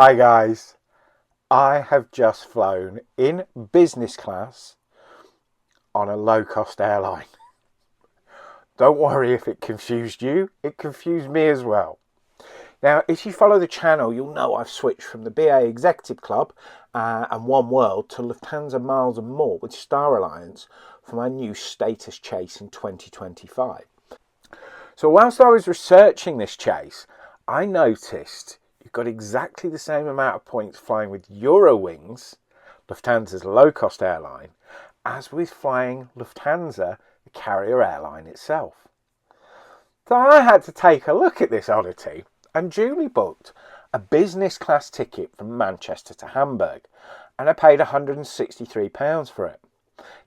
Hi guys, I have just flown in business class on a low-cost airline. Don't worry if it confused you, it confused me as well. Now, if you follow the channel, you'll know I've switched from the BA Executive Club and One World to Lufthansa Miles and More with Star Alliance for my new status chase in 2025. So whilst I was researching this chase, I noticed you've got exactly the same amount of points flying with Eurowings, Lufthansa's low-cost airline, as with flying Lufthansa, the carrier airline itself. So I had to take a look at this oddity and duly booked a business class ticket from Manchester to Hamburg, and I paid £163 for it.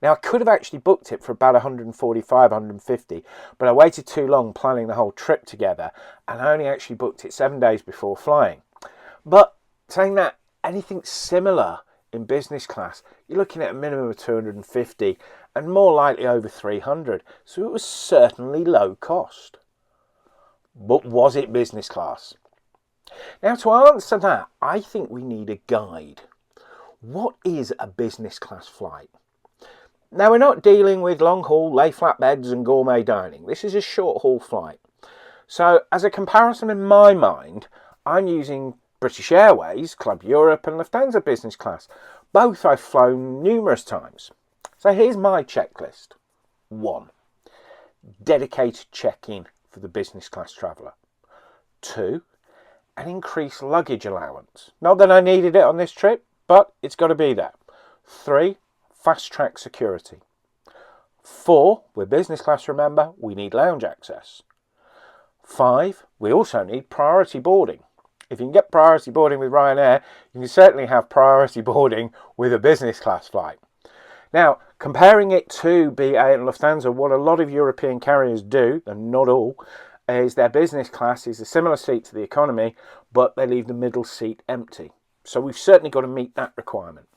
Now, I could have actually booked it for about 145, 150, but I waited too long planning the whole trip together, and I only actually booked it 7 days before flying. But saying that, anything similar in business class, you're looking at a minimum of 250 and more likely over 300, so it was certainly low cost. But was it business class? Now, to answer that, I think we need a guide. What is a business class flight? Now, we're not dealing with long-haul lay flat beds and gourmet dining. This is a short-haul flight. So, as a comparison in my mind, I'm using British Airways, Club Europe and Lufthansa Business Class. Both I've flown numerous times. So here's my checklist. 1. Dedicated check-in for the business class traveller. 2. An increased luggage allowance. Not that I needed it on this trip, but it's got to be there. 3. Fast-track security. 4, with business class, remember, we need lounge access. 5, we also need priority boarding. If you can get priority boarding with Ryanair, you can certainly have priority boarding with a business class flight. Now, comparing it to BA and Lufthansa, what a lot of European carriers do, and not all, is their business class is a similar seat to the economy, but they leave the middle seat empty. So we've certainly got to meet that requirement.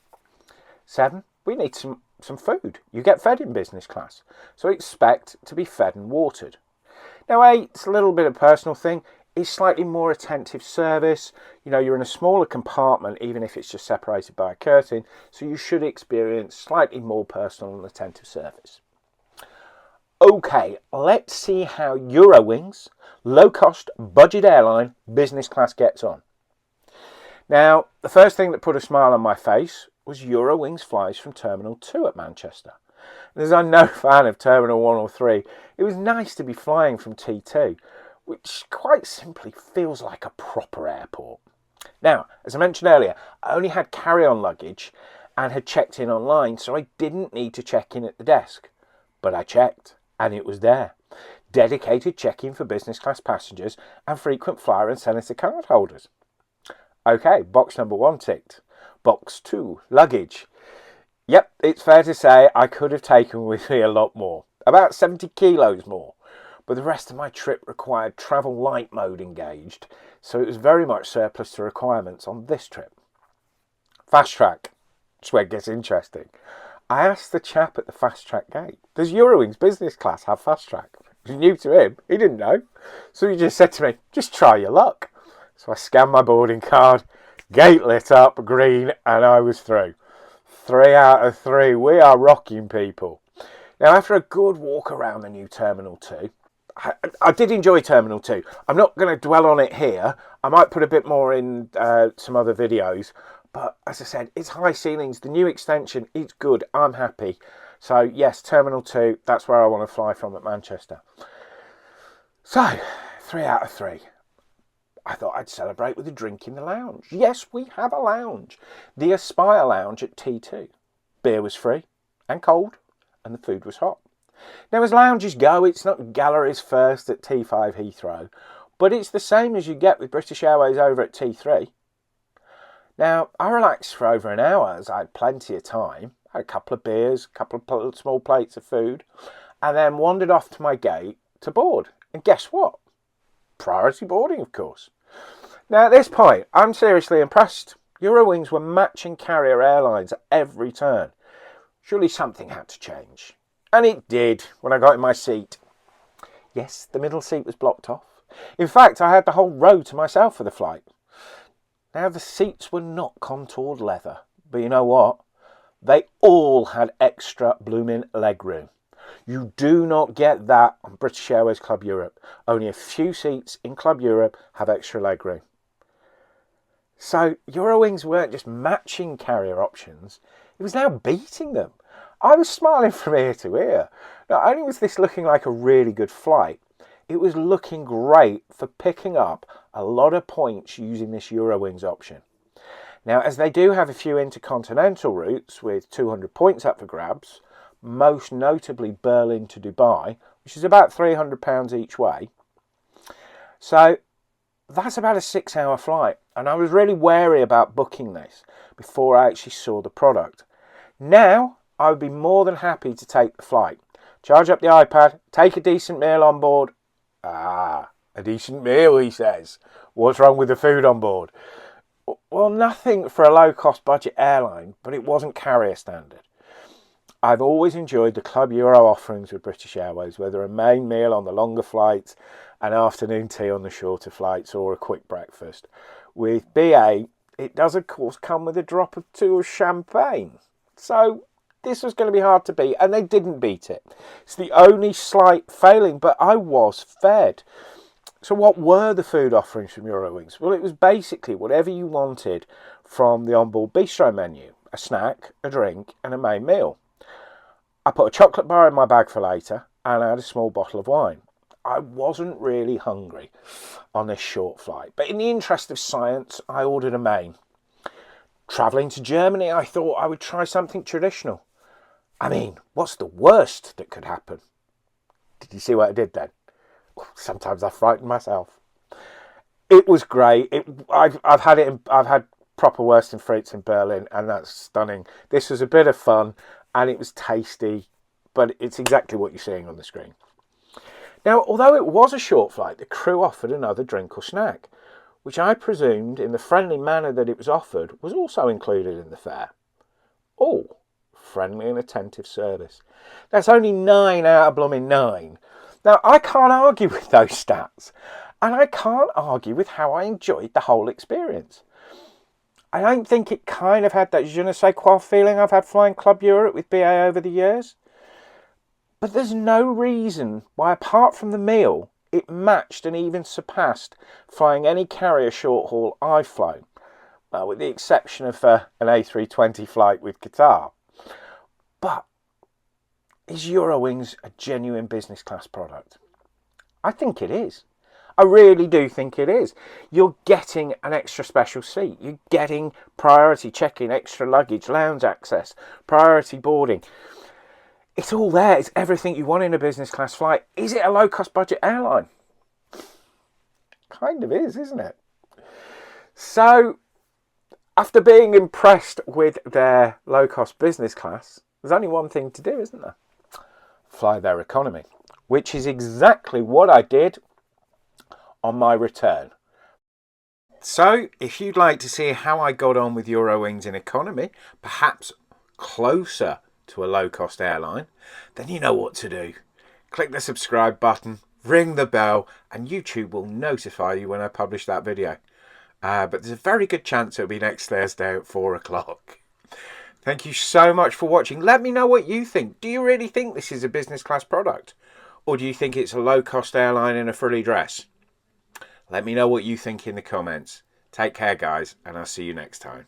7, we need some food. You get fed in business class, so expect to be fed and watered. Now 8, it's a little bit of a personal thing, is slightly more attentive service. You know, you're in a smaller compartment, even if it's just separated by a curtain, so you should experience slightly more personal and attentive service. Okay, let's see how Eurowings, low-cost budget airline, business class gets on. Now, the first thing that put a smile on my face was Eurowings flies from Terminal 2 at Manchester. And as I'm no fan of Terminal 1 or 3, it was nice to be flying from T2, which quite simply feels like a proper airport. Now, as I mentioned earlier, I only had carry-on luggage and had checked in online, so I didn't need to check in at the desk. But I checked, and it was there. Dedicated check-in for business class passengers and frequent flyer and senator card holders. Okay, box number 1 ticked. Box 2, luggage. Yep, it's fair to say I could have taken with me a lot more. About 70 kilos more. But the rest of my trip required travel light mode engaged, so it was very much surplus to requirements on this trip. Fast track. That's where it gets interesting. I asked the chap at the fast track gate, does Eurowings business class have fast track? It was new to him, he didn't know. So he just said to me, just try your luck. So I scanned my boarding card, gate lit up, green, and I was through. 3 out of 3, we are rocking, people. Now, after a good walk around the new Terminal 2, I did enjoy Terminal 2. I'm not going to dwell on it here. I might put a bit more in some other videos. But as I said, it's high ceilings. The new extension, it's good. I'm happy. So yes, Terminal 2, that's where I want to fly from at Manchester. So, 3 out of 3. I thought I'd celebrate with a drink in the lounge. Yes, we have a lounge. The Aspire Lounge at T2. Beer was free and cold, and the food was hot. Now, as lounges go, it's not galleries first at T5 Heathrow, but it's the same as you get with British Airways over at T3. Now, I relaxed for over an hour as I had plenty of time, had a couple of beers, a couple of small plates of food, and then wandered off to my gate to board. And guess what? Priority boarding, of course. Now, at this point, I'm seriously impressed. Eurowings were matching carrier airlines at every turn. Surely something had to change. And it did when I got in my seat. Yes, the middle seat was blocked off. In fact, I had the whole row to myself for the flight. Now, the seats were not contoured leather, but you know what? They all had extra blooming leg room. You do not get that on British Airways Club Europe. Only a few seats in Club Europe have extra leg room. So Eurowings weren't just matching carrier options, it was now beating them. I was smiling from ear to ear. Not only was this looking like a really good flight, it was looking great for picking up a lot of points using this Eurowings option. Now, as they do have a few intercontinental routes with 200 points up for grabs, most notably Berlin to Dubai, which is about £300 each way. So that's about a 6-hour flight, and I was really wary about booking this before I actually saw the product. Now, I would be more than happy to take the flight, charge up the iPad, take a decent meal on board. A decent meal, he says. What's wrong with the food on board? Well, nothing for a low-cost budget airline, but it wasn't carrier standard. I've always enjoyed the Club Euro offerings with British Airways, whether a main meal on the longer flights, an afternoon tea on the shorter flights, or a quick breakfast. With BA, it does of course come with a drop or two of champagne. So this was going to be hard to beat, and they didn't beat it. It's the only slight failing, but I was fed. So what were the food offerings from Eurowings? Well, it was basically whatever you wanted from the onboard bistro menu. A snack, a drink, and a main meal. I put a chocolate bar in my bag for later, and I had a small bottle of wine. I wasn't really hungry on this short flight, but in the interest of science, I ordered a main. Travelling to Germany, I thought I would try something traditional. I mean, what's the worst that could happen? Did you see what I did then? Sometimes I frighten myself. It was great. I've had proper Wurstenfrieds in Berlin, and that's stunning. This was a bit of fun, and it was tasty, but it's exactly what you're seeing on the screen. Now, although it was a short flight, the crew offered another drink or snack, which I presumed, in the friendly manner that it was offered, was also included in the fare. Oh, friendly and attentive service. That's only 9 out of blooming 9. Now, I can't argue with those stats, and I can't argue with how I enjoyed the whole experience. I don't think it kind of had that je ne sais quoi feeling I've had flying Club Europe with BA over the years. But there's no reason why, apart from the meal, it matched and even surpassed flying any carrier short haul I've flown. Well, with the exception of an A320 flight with Qatar. But is Eurowings a genuine business class product? I think it is. I really do think it is. You're getting an extra special seat. You're getting priority check-in, extra luggage, lounge access, priority boarding. It's all there. It's everything you want in a business class flight. Is it a low-cost budget airline? Kind of is, isn't it? So, after being impressed with their low-cost business class, there's only one thing to do, isn't there? Fly their economy, which is exactly what I did on my return. So, if you'd like to see how I got on with Eurowings in economy, perhaps closer to a low-cost airline, then you know what to do. Click the subscribe button, ring the bell, and YouTube will notify you when I publish that video. But there's a very good chance it'll be next Thursday at 4 o'clock. Thank you so much for watching. Let me know what you think. Do you really think this is a business class product? Or do you think it's a low-cost airline in a frilly dress? Let me know what you think in the comments. Take care, guys, and I'll see you next time.